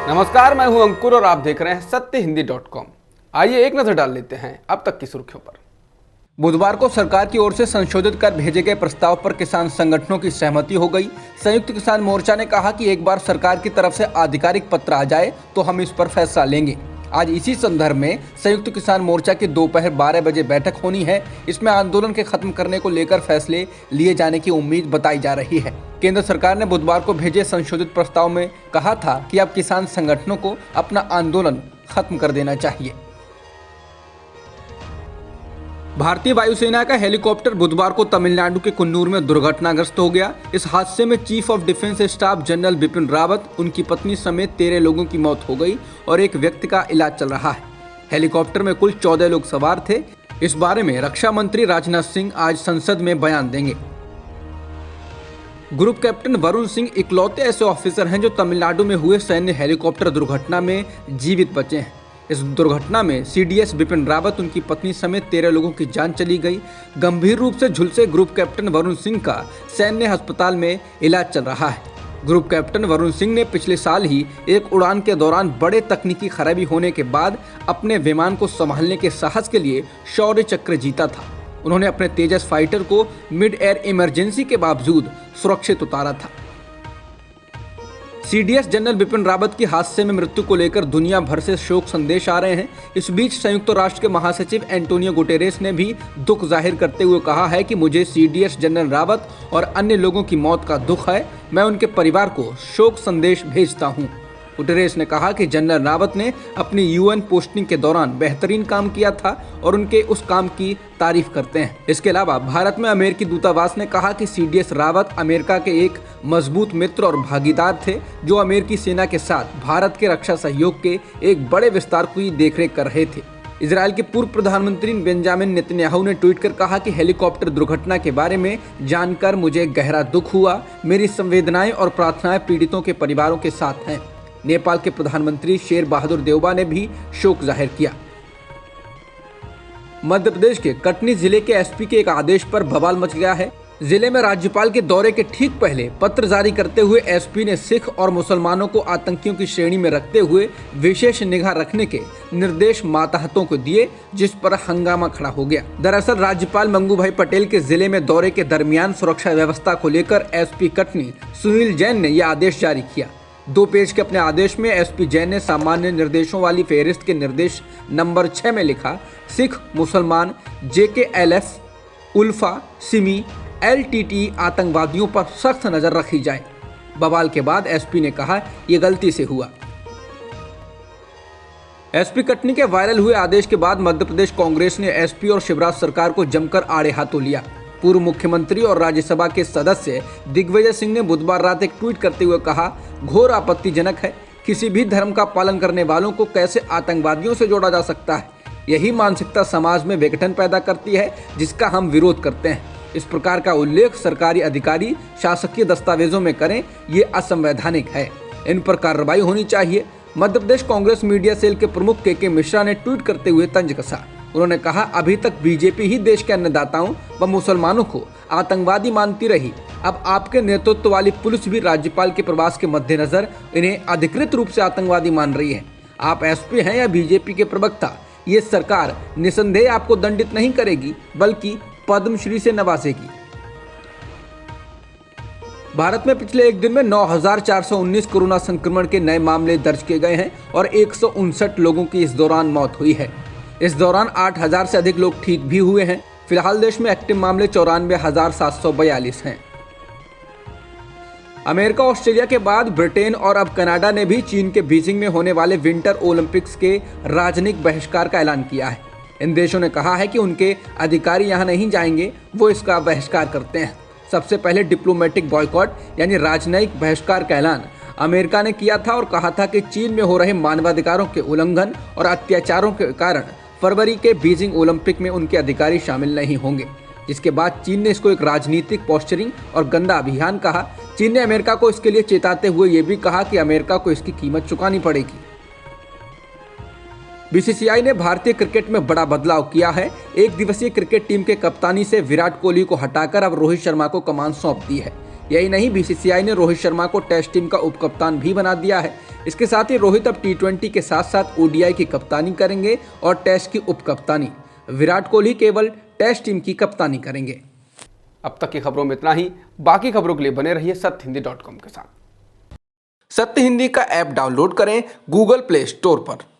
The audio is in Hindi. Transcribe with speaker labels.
Speaker 1: नमस्कार, मैं हूं अंकुर और आप देख रहे हैं सत्यहिंदी.com। आइए एक नजर डाल लेते हैं अब तक की सुर्खियों पर। बुधवार को सरकार की ओर से संशोधित कर भेजे गए प्रस्ताव पर किसान संगठनों की सहमति हो गई। संयुक्त किसान मोर्चा ने कहा कि एक बार सरकार की तरफ से आधिकारिक पत्र आ जाए तो हम इस पर फैसला लेंगे। आज इसी संदर्भ में संयुक्त किसान मोर्चा की दोपहर 12 बजे बैठक होनी है। इसमें आंदोलन के खत्म करने को लेकर फैसले लिए जाने की उम्मीद बताई जा रही है। केंद्र सरकार ने बुधवार को भेजे संशोधित प्रस्ताव में कहा था कि अब किसान संगठनों को अपना आंदोलन खत्म कर देना चाहिए। भारतीय वायुसेना का हेलीकॉप्टर बुधवार को तमिलनाडु के कुन्नूर में दुर्घटनाग्रस्त हो गया। इस हादसे में chief of defence staff general Bipin Rawat, उनकी पत्नी समेत 13 लोगों की मौत हो गई और एक व्यक्ति का इलाज चल रहा है। हेलीकॉप्टर में कुल 14 लोग सवार थे। इस बारे में रक्षा मंत्री राजनाथ सिंह आज संसद में बयान देंगे। ग्रुप कैप्टन वरुण सिंह इकलौते ऐसे ऑफिसर हैं जो तमिलनाडु में हुए सैन्य हेलीकॉप्टर दुर्घटना में जीवित बचे हैं। इस दुर्घटना में सीडीएस बिपिन रावत, उनकी पत्नी समेत 13 लोगों की जान चली गई। गंभीर रूप से झुलसे ग्रुप कैप्टन वरुण सिंह का सैन्य अस्पताल में इलाज चल रहा है। ग्रुप कैप्टन वरुण सिंह ने पिछले साल ही एक उड़ान के दौरान बड़े तकनीकी खराबी होने के बाद अपने विमान को संभालने के साहस के लिए शौर्य चक्र जीता था। उन्होंने अपने तेजस फाइटर को मिड एयर इमरजेंसी के बावजूद सुरक्षित उतारा था। सीडीएस जनरल बिपिन रावत की हादसे में मृत्यु को लेकर दुनिया भर से शोक संदेश आ रहे हैं। इस बीच संयुक्त राष्ट्र के महासचिव एंटोनियो गुटेरेस ने भी दुख जाहिर करते हुए कहा है कि मुझे सीडीएस जनरल रावत और अन्य लोगों की मौत का दुख है। मैं उनके परिवार को शोक संदेश भेजता हूं। गुटेरेस ने कहा कि जनरल रावत ने अपनी यूएन पोस्टिंग के दौरान बेहतरीन काम किया था और उनके उस काम की तारीफ करते हैं। इसके अलावा भारत में अमेरिकी दूतावास ने कहा कि सीडीएस रावत अमेरिका के एक मजबूत मित्र और भागीदार थे जो अमेरिकी सेना के साथ भारत के रक्षा सहयोग के एक बड़े विस्तार की देखरेख कर रहे थे। इजराइल के पूर्व प्रधानमंत्री बेंजामिन नेतन्याहू ने ट्वीट कर कहा कि हेलीकॉप्टर दुर्घटना के बारे में जानकर मुझे गहरा दुख हुआ। मेरी संवेदनाएं और प्रार्थनाएं पीड़ितों के परिवारों के साथ हैं। नेपाल के प्रधानमंत्री शेर बहादुर देउबा ने भी शोक जाहिर किया। मध्य प्रदेश के कटनी जिले के एसपी के एक आदेश पर बवाल मच गया है। जिले में राज्यपाल के दौरे के ठीक पहले पत्र जारी करते हुए एसपी ने सिख और मुसलमानों को आतंकियों की श्रेणी में रखते हुए विशेष निगाह रखने के निर्देश मातहतों को दिए, जिस पर हंगामा खड़ा हो गया। दरअसल राज्यपाल मंगू भाई पटेल के जिले में दौरे के दरमियान सुरक्षा व्यवस्था को लेकर एसपी कटनी सुनील जैन ने यह आदेश जारी किया। 2 पेज के अपने आदेश में एसपी जैन ने सामान्य निर्देशों वाली फेहरिस्त के निर्देश नंबर 6 में लिखा, सिख, मुसलमान, जेकेएलएफ, उल्फा, सिमी, एलटीटी आतंकवादियों पर सख्त नजर रखी जाए। बवाल के बाद एसपी ने कहा, यह गलती से हुआ। एसपी कटनी के वायरल हुए आदेश के बाद मध्य प्रदेश कांग्रेस ने एसपी और शिवराज सरकार को जमकर आड़े हाथों लिया। पूर्व मुख्यमंत्री और राज्यसभा के सदस्य दिग्विजय सिंह ने बुधवार रात एक ट्वीट करते हुए कहा, घोर आपत्तिजनक है। किसी भी धर्म का पालन करने वालों को कैसे आतंकवादियों से जोड़ा जा सकता है। यही मानसिकता समाज में विघटन पैदा करती है, जिसका हम विरोध करते हैं। इस प्रकार का उल्लेख सरकारी अधिकारी शासकीय दस्तावेजों में करें, ये असंवैधानिक है। इन पर कार्रवाई होनी चाहिए। मध्य प्रदेश कांग्रेस मीडिया सेल के प्रमुख के मिश्रा ने ट्वीट करते हुए तंज कसा। उन्होंने कहा, अभी तक बीजेपी ही देश के अन्नदाताओं व मुसलमानों को आतंकवादी मानती रही। अब आपके नेतृत्व वाली पुलिस भी राज्यपाल के प्रवास के मद्देनजर इन्हें अधिकृत रूप से आतंकवादी मान रही है। आप एसपी हैं या बीजेपी के प्रवक्ता, ये सरकार निसंदेह आपको दंडित नहीं करेगी बल्कि पद्मश्री से नवाजेगी। भारत में पिछले एक दिन में 9,419 कोरोना संक्रमण के नए मामले दर्ज किए गए हैं और 159 लोगों की इस दौरान मौत हुई है। इस दौरान 8,000 से अधिक लोग ठीक भी हुए हैं। फिलहाल देश में एक्टिव मामले 94,742 हैं। अमेरिका, ऑस्ट्रेलिया के बाद ब्रिटेन और अब कनाडा ने भी चीन के बीजिंग में होने वाले विंटर ओलंपिक्स के राजनयिक बहिष्कार का ऐलान किया है। इन देशों ने कहा है कि उनके अधिकारी यहां नहीं जाएंगे, वो इसका बहिष्कार करते हैं। सबसे पहले डिप्लोमेटिक बॉयकॉट यानी राजनयिक बहिष्कार का ऐलान अमेरिका ने किया था और कहा था कि चीन में हो रहे मानवाधिकारों के उल्लंघन और अत्याचारों के कारण फरवरी के बीजिंग ओलंपिक में उनके अधिकारी शामिल नहीं होंगे। जिसके बाद चीन ने इसको एक राजनीतिक पोस्चरिंग और गंदा अभियान कहा। चीन ने अमेरिका को इसके लिए चेताते हुए ये भी कहा कि अमेरिका को इसकी कीमत चुकानी पड़ेगी। बीसीसीआई ने भारतीय क्रिकेट में बड़ा बदलाव किया है। एक दिवसीय क्रिकेट टीम के कप्तानी से विराट कोहली को हटाकर अब रोहित शर्मा को कमान सौंप दी है। यही नहीं, बीसीसीआई ने रोहित शर्मा को टेस्ट टीम का उपकप्तान भी बना दिया है। इसके साथ ही रोहित अब T20 के साथ साथ ODI की कप्तानी करेंगे और टेस्ट की उप कप्तानी। विराट कोहली केवल टेस्ट टीम की कप्तानी करेंगे।
Speaker 2: अब तक की खबरों में इतना ही। बाकी खबरों के लिए बने रहिए सत्यहिंदी.com के साथ।
Speaker 1: सत्य हिंदी का ऐप डाउनलोड करें गूगल प्ले स्टोर पर।